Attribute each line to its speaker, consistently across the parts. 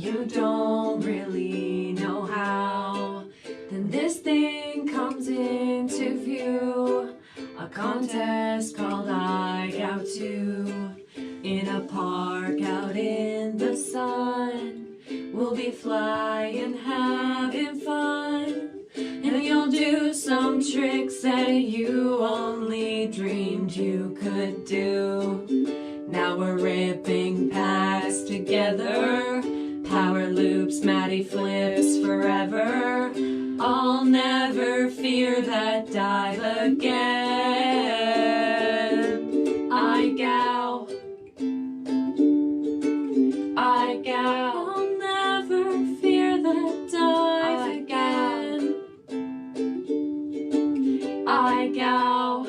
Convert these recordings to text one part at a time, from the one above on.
Speaker 1: you don't really know how, then this thing comes into view. A contest called IGOW2 in a park out in the sun. We'll be flying, having fun, and you'll do some tricks that you only dreamed you could do. Now we're ripping packs together, power loops, Matty flips forever. I'll never fear that dive again. IGOW, IGOW. I'll never fear that dive again. IGOW,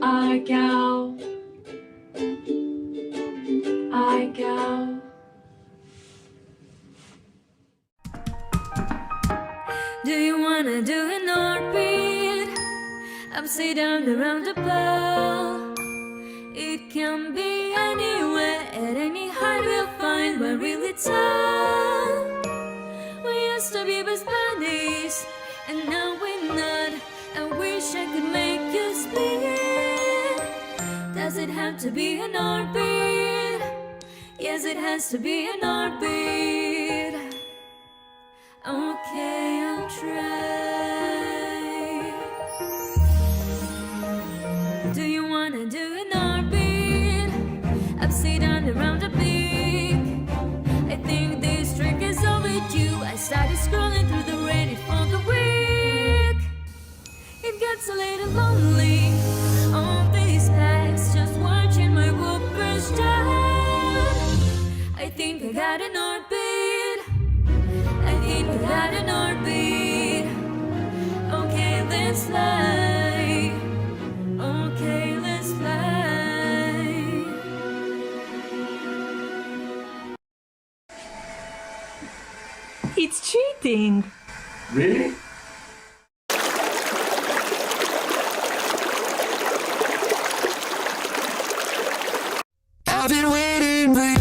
Speaker 1: IGOW, IGOW.
Speaker 2: Do you wanna do an orbit upside down around the ball? It can be anywhere, at any height we'll find one really tall. We used to be best buddies, and now we're not. I wish I could make you split. Does it have to be an orbit? Yes, it has to be an orbit. Okay, I'll try. Do you wanna do an orbit upside down around the peak? I think this trick is overdue. I started scrolling through the Reddit for the week. It gets a little lonely on these packs, just watching my whoopers down. I think I got an orbit. I think I got an orbit. Okay, let's fly. Okay, let's fly.
Speaker 3: It's cheating!
Speaker 4: Really?
Speaker 5: I've been waiting for you.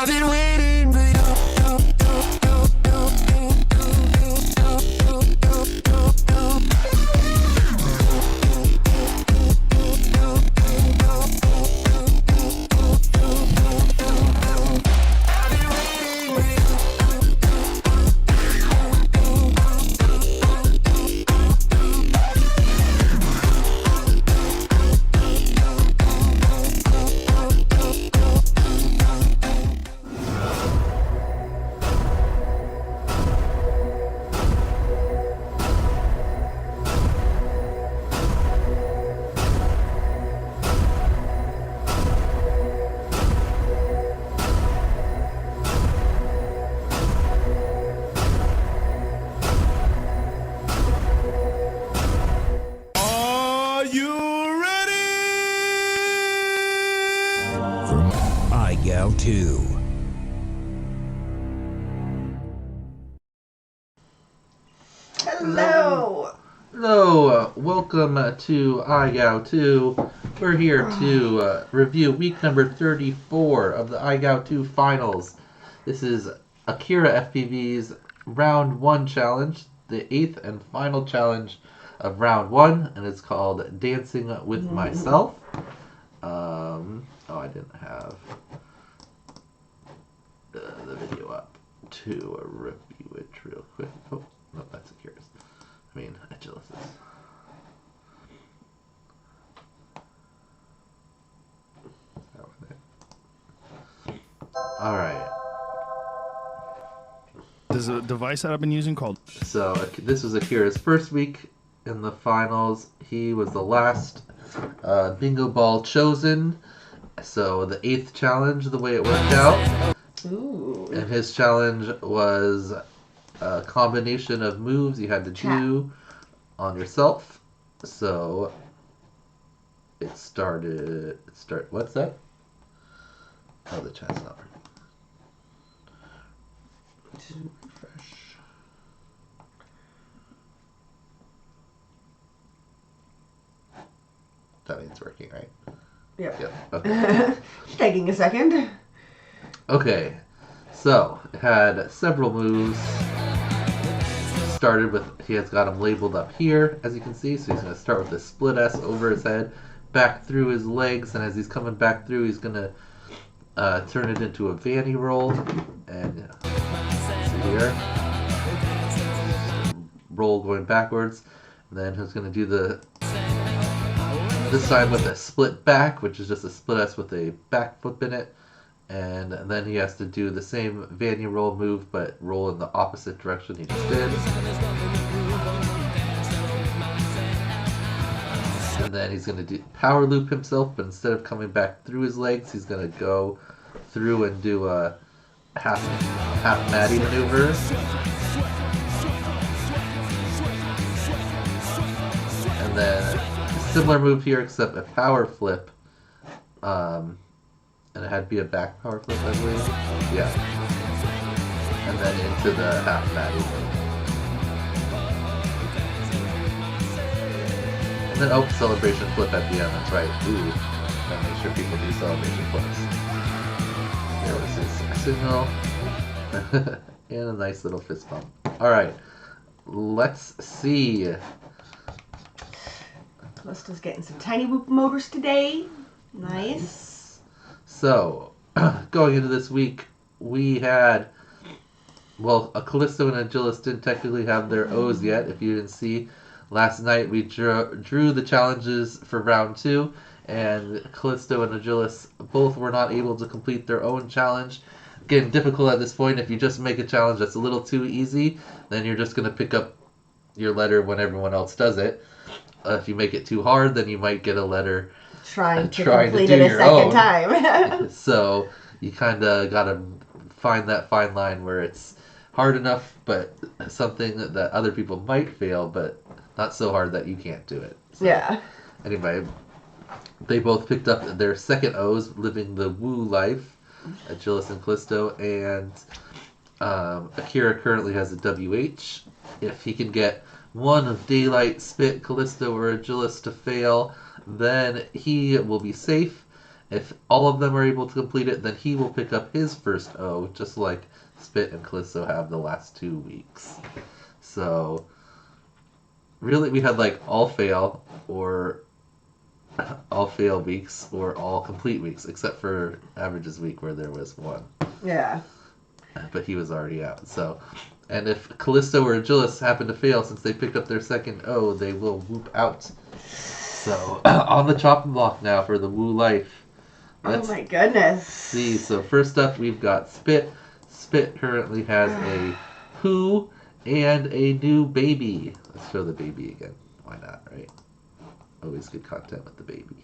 Speaker 5: I've been waiting for you.
Speaker 3: Are you ready?
Speaker 4: From IGOW2.
Speaker 6: Hello.
Speaker 7: Hello, welcome to IGOW2. We're here to review week number 34 of the IGOW2 finals. This is AkiraFPV's round 1 challenge, the 8th and final challenge of round 1, and it's called Dancing with Myself. I didn't have the video up to review it real quick. Oh, no, that's Akira's. I mean, Agilis's. Alright,
Speaker 3: There's a device that I've been using called...
Speaker 7: so this was Akira's first week in the finals. He was the last bingo ball chosen. So the 8th challenge, the way it worked out.
Speaker 6: Ooh.
Speaker 7: And his challenge was a combination of moves you had to do on yourself. So it started. What's that? Oh, the chat's not working. Refresh. That means it's working, right?
Speaker 6: Yep.
Speaker 7: Yep. Okay.
Speaker 6: Taking a second.
Speaker 7: Okay, so it had several moves. Started with, he has got them labeled up here, as you can see. So he's going to start with a split S over his head, back through his legs, and as he's coming back through, he's going to turn it into a vanny roll. And see here, roll going backwards. And then he's going to do this time with a split back, which is just a split S with a back flip in it. And then he has to do the same vanny roll move, but roll in the opposite direction he just did. And then he's going to do power loop himself, but instead of coming back through his legs, he's going to go through and do a half Maddie maneuver. And then similar move here, except a power flip. And it had to be a back power flip, I believe. Yeah. And then into the half Maddie. And then celebration flip at the end, that's right. Ooh. Gotta make sure people do celebration flips. There was his signal. And a nice little fist bump. Alright. Let's see.
Speaker 6: Callisto's getting some tiny whoop motors today. Nice.
Speaker 7: So, going into this week, we had, well, a Callisto and Agilis didn't technically have their O's yet. If you didn't see, last night we drew the challenges for round 2, and Callisto and Agilis both were not able to complete their own challenge. Getting difficult at this point. If you just make a challenge that's a little too easy, then you're just going to pick up your letter when everyone else does it. If you make it too hard, then you might get a letter
Speaker 6: Trying to
Speaker 7: do
Speaker 6: complete it a
Speaker 7: your
Speaker 6: second
Speaker 7: own.
Speaker 6: time.
Speaker 7: So you kind of got to find that fine line where it's hard enough, but something that other people might fail, but not so hard that you can't do it. So,
Speaker 6: yeah.
Speaker 7: Anyway, they both picked up their second O's, living the woo life, Agilis and Callisto, and Akira currently has a WH. If he can get one of Daylight, Spit, Callisto, or Agilis to fail, then he will be safe, If all of them are able to complete it, then he will pick up his first O, just like Spit and Callisto have the last 2 weeks. So, really, we had like all fail weeks or all complete weeks, except for Average's week where there was 1.
Speaker 6: Yeah.
Speaker 7: But he was already out. So, and if Callisto or Agilis happen to fail since they picked up their second O, they will whoop out. So, on the chopping block now for the Woo Life.
Speaker 6: Oh my goodness.
Speaker 7: See, so first up we've got Spit. Spit currently has a Who and a new baby. Let's show the baby again. Why not, right? Always good content with the baby.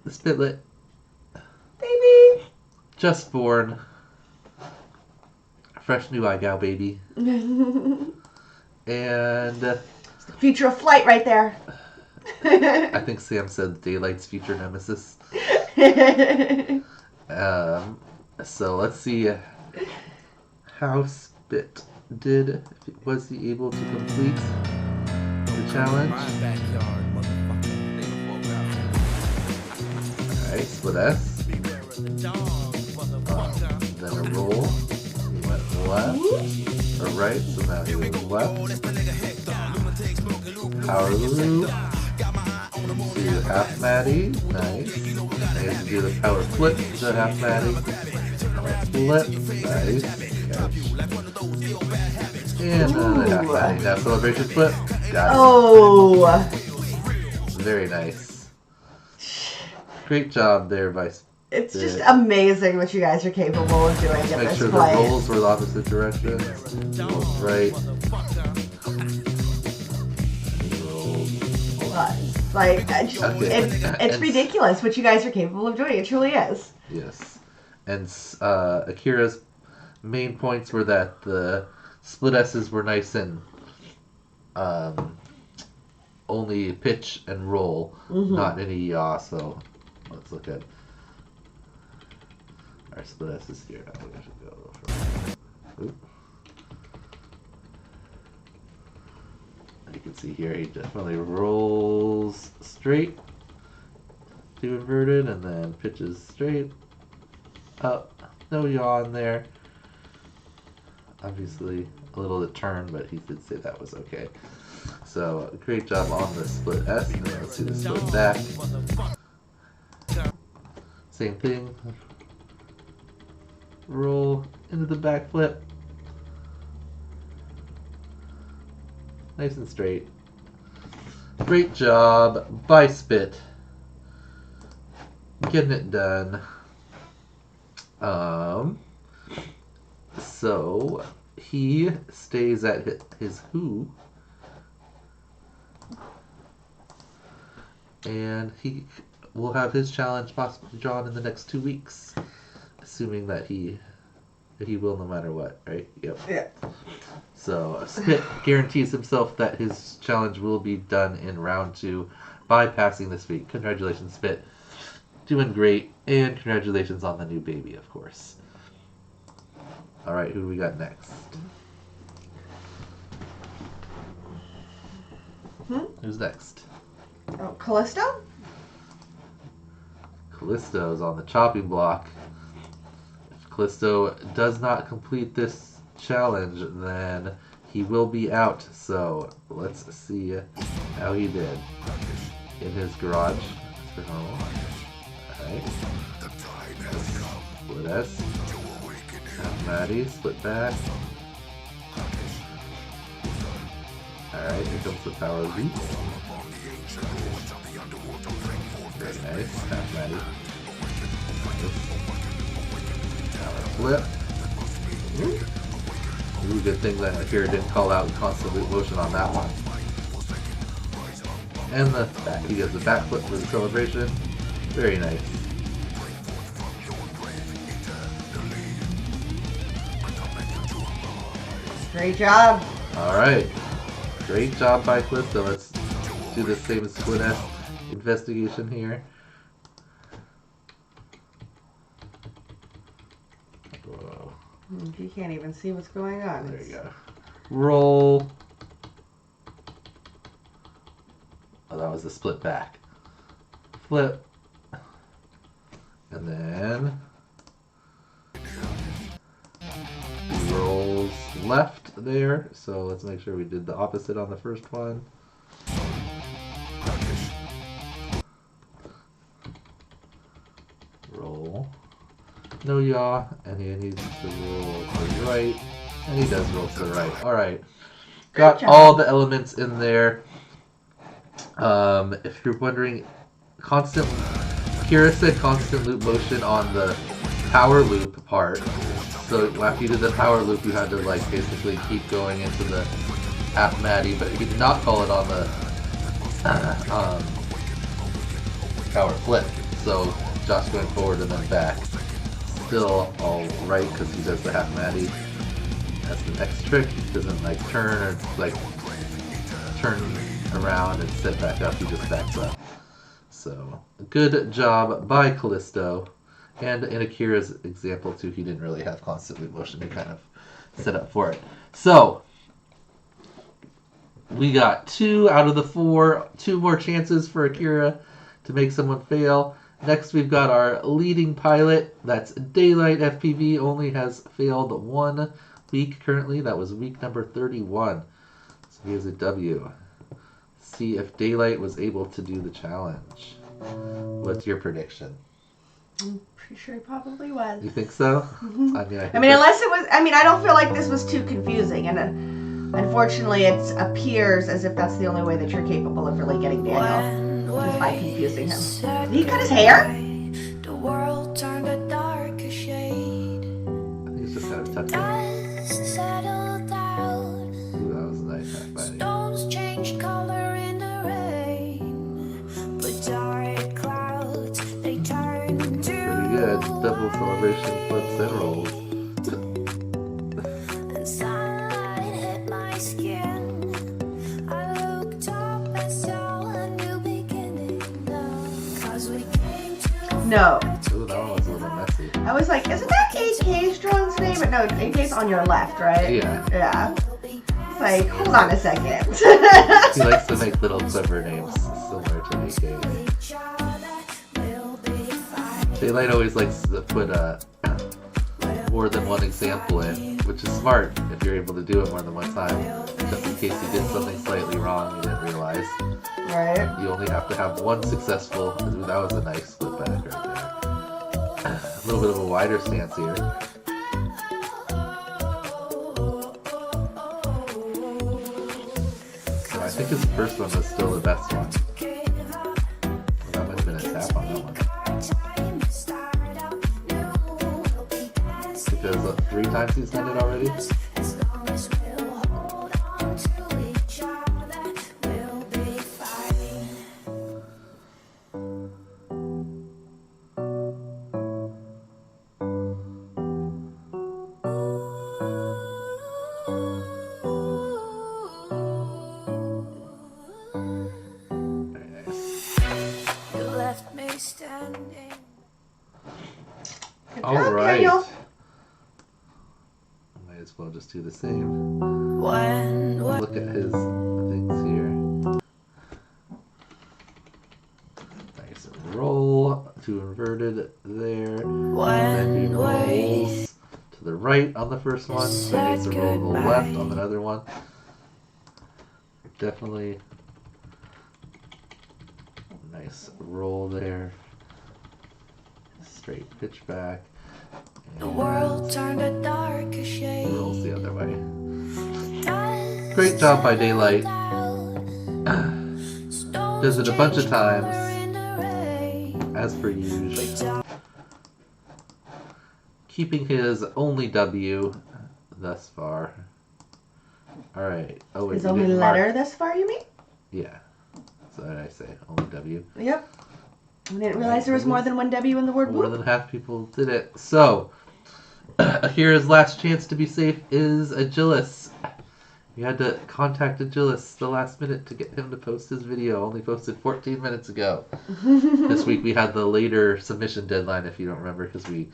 Speaker 7: The Spitlet.
Speaker 6: Baby.
Speaker 7: Just born. Fresh new IGOW baby. And
Speaker 6: Future of flight right there.
Speaker 7: I think Sam said Daylight's future nemesis. So let's see how Spit did. Was he able to complete the challenge? Alright, split S. Then a roll. He went left or right, so now he goes left. Power loop. Do the half matty. Nice. And do the power flip to the half matty. Flip. Nice. Catch. And the half matty. Now celebration flip. Got it.
Speaker 6: Oh.
Speaker 7: Very nice. Great job there by
Speaker 6: It's just amazing what you guys are capable of doing at
Speaker 7: Make
Speaker 6: this
Speaker 7: sure
Speaker 6: place.
Speaker 7: the rolls were the opposite direction. Rolls right.
Speaker 6: Like,
Speaker 7: Okay.
Speaker 6: it's ridiculous what you guys are capable of doing. It truly is.
Speaker 7: Yes. And Akira's main points were that the split S's were nice and only pitch and roll, not any yaw. So let's look at our split S's here. I think I should go a little further. Oop. You can see here he definitely rolls straight to inverted and then pitches straight up. No yaw in there. Obviously a little to turn, but he did say that was okay. So great job on the split S. And let's see the split back. Same thing. Roll into the back flip. Nice and straight. Great job by Spit. Getting it done. So he stays at his Who. And he will have his challenge possibly drawn in the next 2 weeks. Assuming that he will no matter what, right? Yep.
Speaker 6: Yeah.
Speaker 7: So Spit guarantees himself that his challenge will be done in round 2 by passing this week. Congratulations, Spit. Doing great. And congratulations on the new baby, of course. Alright, who do we got next? Who's next?
Speaker 6: Oh, Callisto?
Speaker 7: Callisto's on the chopping block. If Callisto does not complete this challenge, then he will be out. So let's see how he did in his garage. Alright. Split S. Half Maddie, split back. Alright, here comes the power leap. Very nice. Half Maddie. Power flip. Ooh, good thing that Akira didn't call out constant loop motion on that one. And the back, he does the back flip for the celebration. Very nice.
Speaker 6: Great job.
Speaker 7: Alright. Great job by Callisto. Let's do the same split S investigation here. Whoa.
Speaker 6: You can't even see what's going on.
Speaker 7: There you go. Roll. Oh, that was the split back. flip. And then he rolls left there. So let's make sure we did the opposite on the first one. Roll. No yaw. And he needs to roll to the right. And he does roll to the right. Alright. Got all the elements in there. If you're wondering, Akira said constant loop motion on the power loop part. So after you did the power loop, you had to like basically keep going into the half matty, but he did not call it on the power flip. So Josh going forward and then back. Still all right because he does the half matty. That's the next trick. He doesn't like turn or like turn around and sit back up. He just backs up. So good job by Callisto. And in Akira's example too, he didn't really have constant loop motion. He kind of set up for it. So we got 2 out of the 4. 2 more chances for Akira to make someone fail. Next we've got our leading pilot. That's Daylight FPV. Only has failed 1 week currently. That was week number 31. So here's a W. See if Daylight was able to do the challenge. What's your prediction?
Speaker 6: I'm pretty sure he probably was.
Speaker 7: You think so?
Speaker 6: Mm-hmm.
Speaker 7: I mean,
Speaker 6: unless it was. I mean, I don't feel like this was too confusing, and unfortunately, it appears as if that's the only way that you're capable of really getting Daniel, is by confusing him. Did he cut his hair?
Speaker 2: The world turned a darker shade.
Speaker 7: I think it's just kind of tucked in.
Speaker 2: Dust settled down.
Speaker 7: Ooh, that was a nice half body.
Speaker 2: Stones changed color in the rain. But dark clouds, they turned to
Speaker 7: Pretty good. Double celebration flips and rolls.
Speaker 2: and sunlight hit my skin. I looked up and saw a new beginning. 'Cause we came to
Speaker 6: No.
Speaker 7: Ooh, that one was a little messy.
Speaker 6: I was like, isn't that AK Strong's name? But no, AK's on your left, right?
Speaker 7: Yeah.
Speaker 6: Yeah. It's like, hold on a second.
Speaker 7: He likes to make little clever names similar to AK's.
Speaker 2: each other, we'll be fine.
Speaker 7: Daylight always likes to put more than one example in, which is smart if you're able to do it more than one time. Just in case you did something slightly wrong you didn't realize.
Speaker 6: Right.
Speaker 7: You only have to have one successful. Ooh, that was a nice flip back right there. A little bit of a wider stance here. So I think his first one was still the best one. Well, that might have been a tap on that one. Because 3 times he's done it already.
Speaker 2: As long as we'll hold on to each other, we'll be fine.
Speaker 7: Very nice.
Speaker 2: You left me standing.
Speaker 6: Good
Speaker 7: All
Speaker 6: job,
Speaker 7: right.
Speaker 6: Daniel.
Speaker 7: Might as well just do the same.
Speaker 2: When
Speaker 7: Look at his things here. Nice roll to inverted there. Then he rolls to the right on the first one. So he needs to roll to the left on another one. Definitely nice roll there. Straight pitch back.
Speaker 2: the world turned a darker shade.
Speaker 7: Rolls the other way. Great job by Daylight. Does it a bunch of times, as per usual. Keeping his only W thus far. Alright. Oh, wait.
Speaker 6: His
Speaker 7: you
Speaker 6: only
Speaker 7: didn't mark-
Speaker 6: letter thus far, you mean?
Speaker 7: Yeah. So what did I say? Only W.
Speaker 6: Yep. I didn't realize there was more than one W in the word
Speaker 7: More
Speaker 6: whoop.
Speaker 7: than half people did it. So, Akira's last chance to be safe is Agilis. You had to contact Agilis the last minute to get him to post his video. Only posted 14 minutes ago. This week we had the later submission deadline, if you don't remember, because we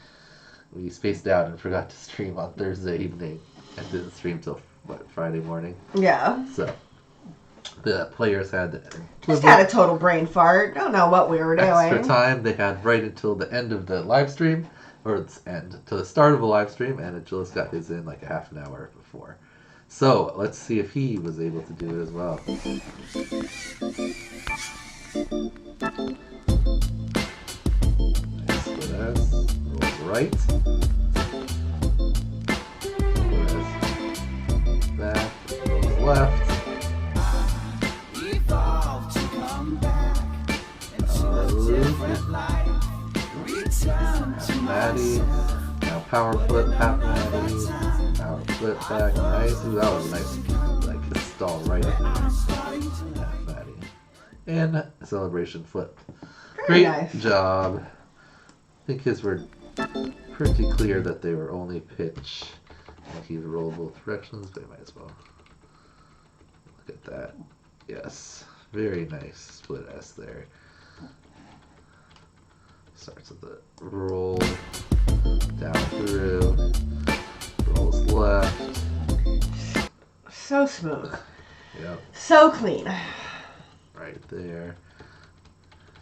Speaker 7: spaced out and forgot to stream on Thursday evening and didn't stream till Friday morning.
Speaker 6: Yeah.
Speaker 7: So the players had
Speaker 6: Just had a total brain fart. Don't know what we were doing.
Speaker 7: extra time. They had right until the end of the live stream, or the end to the start of the live stream, and Agilist got his in like a half an hour before. So let's see if he was able to do it as well. Nice split S. Rolls right. Split S. Back. Rolls left. Half Maddie. Now power flip, half Maddie. Power flip back. Nice. Ooh, that was a nice, like, stall right up there. Half Maddie. And celebration flip.
Speaker 6: Very
Speaker 7: Great
Speaker 6: nice.
Speaker 7: job. I think his were pretty clear that they were only pitch. And he rolled both directions, but he might as well. Look at that. Yes. Very nice split S there. Starts with the roll down through, rolls left.
Speaker 6: So smooth.
Speaker 7: Yep,
Speaker 6: So clean.
Speaker 7: right there.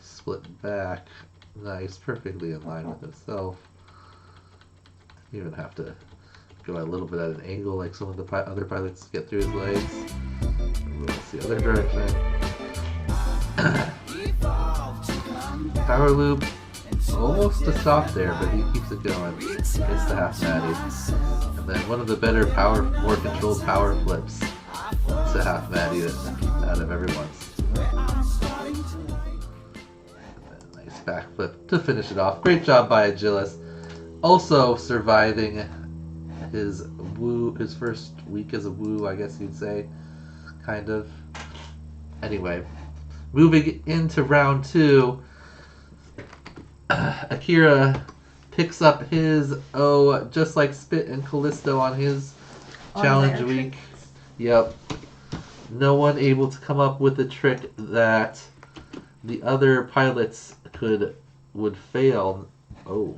Speaker 7: Split back. Nice, perfectly in line with himself. You even have to go a little bit at an angle like some of the other pilots get through his legs. Rolls the other direction. Power loop. Almost a stop there, but he keeps it going. Gets the half Maddie. And then one of the better more controlled power flips to half Maddie out of everyone's. Nice back flip to finish it off. Great job by Agilist. Also surviving his first week as a woo, I guess you'd say. Kind of. Anyway, moving into round 2. Akira picks up his just like Spit and Callisto on his challenge week. Yep. No one able to come up with a trick that the other pilots would fail. Oh.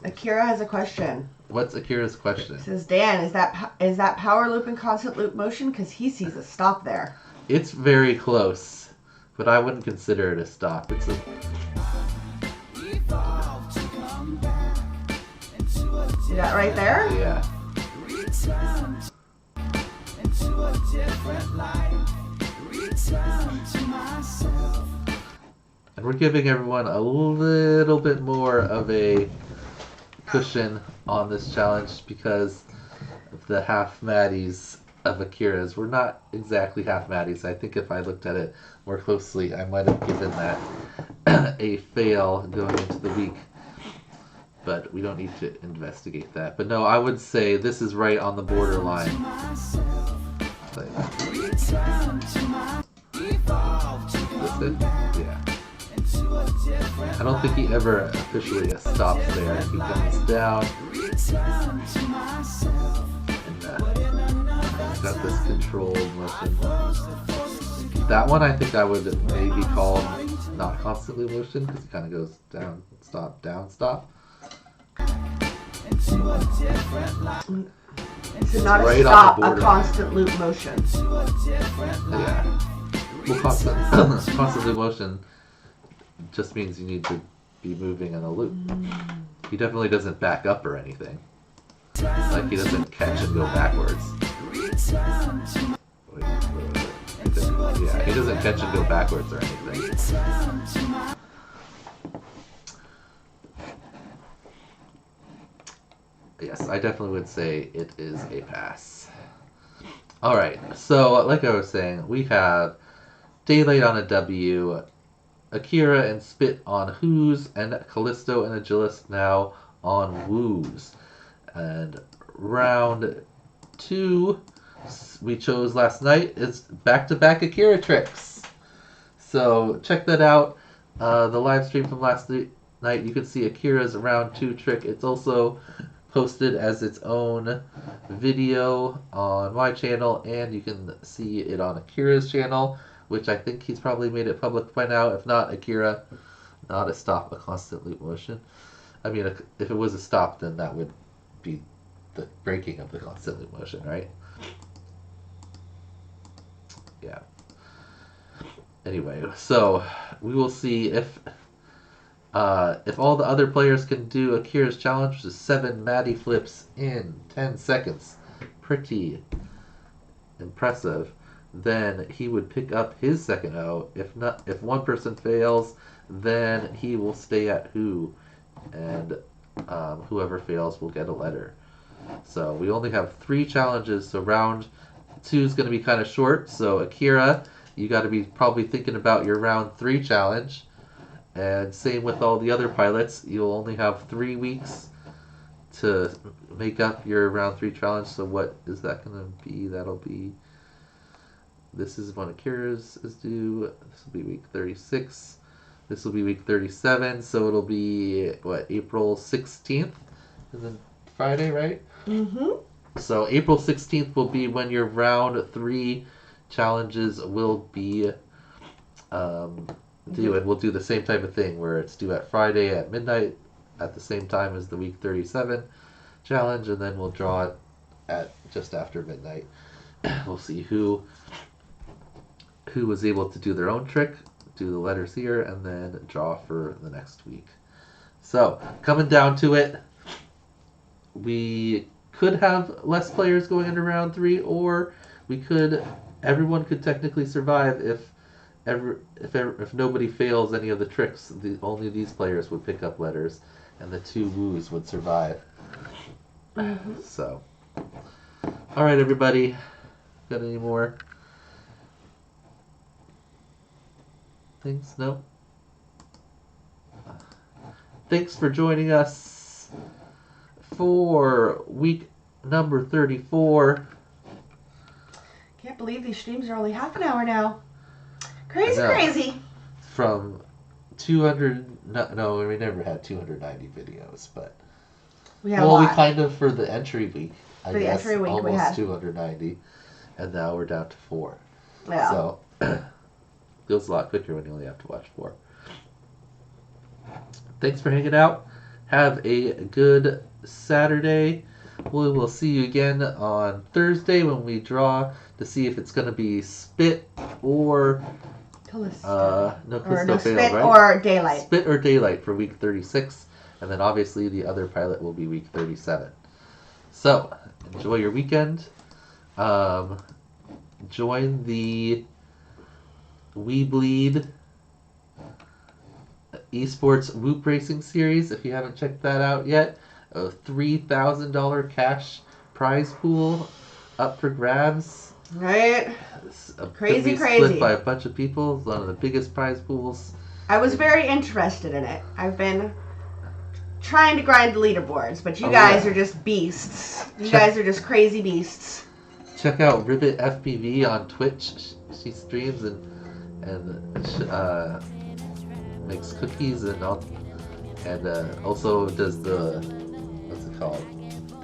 Speaker 6: Akira has a question.
Speaker 7: What's Akira's question?
Speaker 6: It says, Dan, is that power loop in constant loop motion? Because he sees a stop there.
Speaker 7: It's very close, but I wouldn't consider it a stop. It's a
Speaker 6: See that right there?
Speaker 7: yeah. And we're giving everyone a little bit more of a cushion on this challenge because of the half Maddies of Akira's. We're not exactly half Maddies. I think if I looked at it more closely, I might have given that a fail going into the week. But we don't need to investigate that. But no, I would say this is right on the borderline. Like, this it? Yeah. I don't think he ever officially stops there. He comes down and got this controlled motion. That one I think I would maybe call not constantly motion because it kind of goes down, stop.
Speaker 6: So not a
Speaker 7: right
Speaker 6: stop,
Speaker 7: on the
Speaker 6: a constant loop motion.
Speaker 7: Yeah. Well, constant loop motion just means you need to be moving in a loop. He definitely doesn't back up or anything. Like he doesn't catch and go backwards. Wait, yeah, he doesn't catch and go backwards or anything. Yes, I definitely would say it is a pass. Alright, so like I was saying, we have Daylight on a W, Akira and Spit on Who's, and Callisto and Agilist now on Woo's. And round 2 we chose last night is back-to-back Akira tricks. So check that out. The live stream from last night, you can see Akira's round 2 trick. It's also posted as its own video on my channel, and you can see it on Akira's channel, which I think he's probably made it public by now. If not, Akira, not a stop, a constant loop motion. I mean, if it was a stop, then that would be the breaking of the constant loop motion, right? Yeah. Anyway, so we will see if all the other players can do Akira's challenge, which is 7 Maddie flips in 10 seconds. Pretty impressive. Then he would pick up his second O. If not, if one person fails, then he will stay at who, and whoever fails will get a letter. So we only have 3 challenges, so round 2 is going to be kind of short. So Akira, you got to be probably thinking about your round 3 challenge. And same with all the other pilots. You'll only have 3 weeks to make up your round 3 challenge. So what is that going to be? That'll be... This is when Akira's is due. This will be week 36. This will be week 37. So it'll be, what, April 16th? Is it Friday, right?
Speaker 6: Mm-hmm.
Speaker 7: So April 16th will be when your round 3 challenges will be due. And we'll do the same type of thing where it's due at Friday at midnight at the same time as the week 37 challenge. And then we'll draw it at just after midnight. We'll see who was able to do their own trick, do the letters here, and then draw for the next week. So, coming down to it, we could have less players going into round 3, or everyone could technically survive if nobody fails any of the tricks. Only these players would pick up letters, and the 2 woos would survive.
Speaker 6: Mm-hmm.
Speaker 7: So, all right, everybody, got any more things? No? Thanks for joining us for week number 34.
Speaker 6: Can't believe these streams are only half an hour now. Crazy,
Speaker 7: I know.
Speaker 6: crazy.
Speaker 7: From 200... No, we never had 290 videos, but...
Speaker 6: We had a lot.
Speaker 7: We kind of, for the entry week, I
Speaker 6: For the
Speaker 7: guess,
Speaker 6: entry week we
Speaker 7: almost
Speaker 6: had.
Speaker 7: 290. And now we're down to 4.
Speaker 6: Yeah.
Speaker 7: So, goes a lot quicker when you only have to watch 4. Thanks for hanging out. Have a good Saturday. We will see you again on Thursday when we draw to see if it's going to be Spit or...
Speaker 6: Callisto.
Speaker 7: no,
Speaker 6: Or
Speaker 7: Callisto
Speaker 6: no,
Speaker 7: failed,
Speaker 6: Spit
Speaker 7: right?
Speaker 6: or Daylight.
Speaker 7: Spit or Daylight for week 36. And then obviously the other pilot will be week 37. So, enjoy your weekend. Join the We Bleed Esports Whoop Racing Series if you haven't checked that out yet. A $3,000 cash prize pool up for grabs.
Speaker 6: Right? Crazy,
Speaker 7: Split
Speaker 6: crazy.
Speaker 7: by a bunch of people. One of the biggest prize pools.
Speaker 6: I was very interested in it. I've been trying to grind the leaderboards, but you
Speaker 7: Oh,
Speaker 6: guys
Speaker 7: yeah.
Speaker 6: are just beasts. You
Speaker 7: Check-
Speaker 6: guys are just crazy beasts.
Speaker 7: Check out RibbitFPV on Twitch. She streams and makes cookies and also does the, what's it called?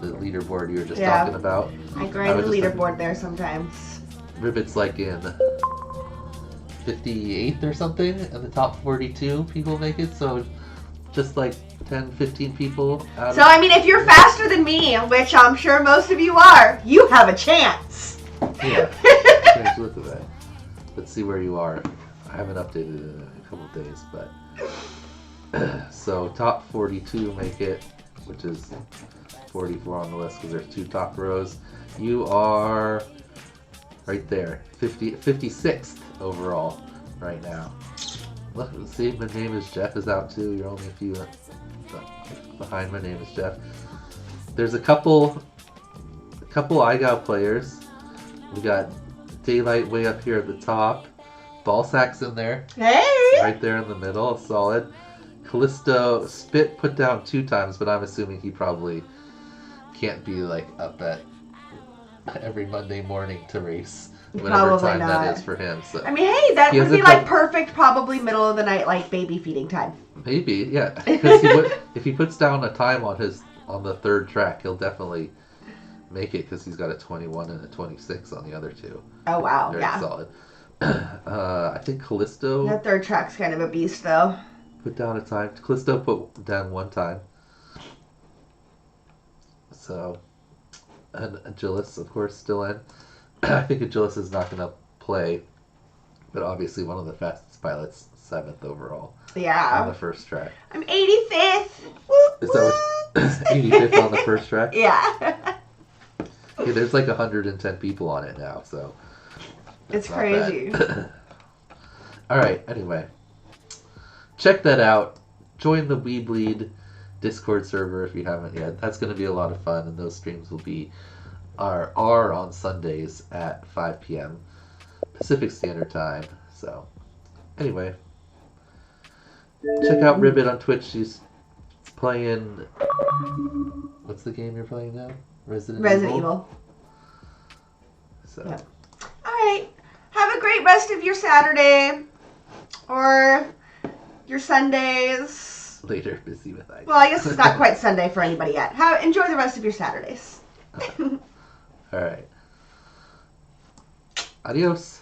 Speaker 7: The leaderboard you were just
Speaker 6: Yeah.
Speaker 7: talking about.
Speaker 6: I
Speaker 7: I
Speaker 6: grind
Speaker 7: was
Speaker 6: the
Speaker 7: just-
Speaker 6: leaderboard there sometimes.
Speaker 7: Ribbit's like in 58th or something, and the top 42 people make it, so just like 10, 15 people out
Speaker 6: So, I mean, if you're faster than me, which I'm sure most of you are, you have a chance.
Speaker 7: Yeah. Let's look at that. Let's see where you are. I haven't updated it in a couple of days, but so top 42 make it, which is 44 on the list because there's 2 top rows. You are right there, 56th overall right now. Look, see, my name is Jeff is out too. You're only a few behind. My name is Jeff. There's a couple IGOW players. We got Daylight way up here at the top. Ballsack's in there.
Speaker 6: Hey!
Speaker 7: Right there in the middle, solid. Callisto, Spit put down 2 times, but I'm assuming he probably can't be like up at every Monday morning to race. Whatever
Speaker 6: Probably
Speaker 7: time
Speaker 6: not.
Speaker 7: that is for him. So
Speaker 6: I mean, hey, that
Speaker 7: He
Speaker 6: would be
Speaker 7: hasn't
Speaker 6: like
Speaker 7: done-
Speaker 6: perfect, probably middle of the night, like baby feeding time.
Speaker 7: maybe, yeah. Because if he puts down a time on the 3rd track, he'll definitely make it because he's got a 21 and a 26 on the other 2.
Speaker 6: Oh, wow,
Speaker 7: Very
Speaker 6: yeah.
Speaker 7: solid. I think Callisto
Speaker 6: That 3rd track's kind of a beast, though.
Speaker 7: put down a time. Callisto put down 1 time. So, and Agilis, of course, still in. I think Agilis is not going to play But obviously one of the fastest pilots, 7th overall on
Speaker 6: Yeah.
Speaker 7: the first track.
Speaker 6: I'm 85th. Woo,
Speaker 7: Is that what, 85th on the first track?
Speaker 6: Yeah.
Speaker 7: Yeah, there's like 110 people on it now, so
Speaker 6: It's
Speaker 7: not
Speaker 6: crazy.
Speaker 7: bad. Alright, anyway. Check that out. Join the We Bleed Discord server if you haven't yet. That's going to be a lot of fun, and those streams will be are on Sundays at 5 p.m. Pacific Standard Time. So, anyway. Check out Ribbit on Twitch. She's playing... What's the game you're playing now? Resident
Speaker 6: Evil.
Speaker 7: So.
Speaker 6: Yeah. Alright. Have a great rest of your Saturday. Or your Sundays.
Speaker 7: Later, busy with IGOW.
Speaker 6: Well, I guess it's not quite Sunday for anybody yet. Enjoy the rest of your Saturdays.
Speaker 7: Alright. Adios.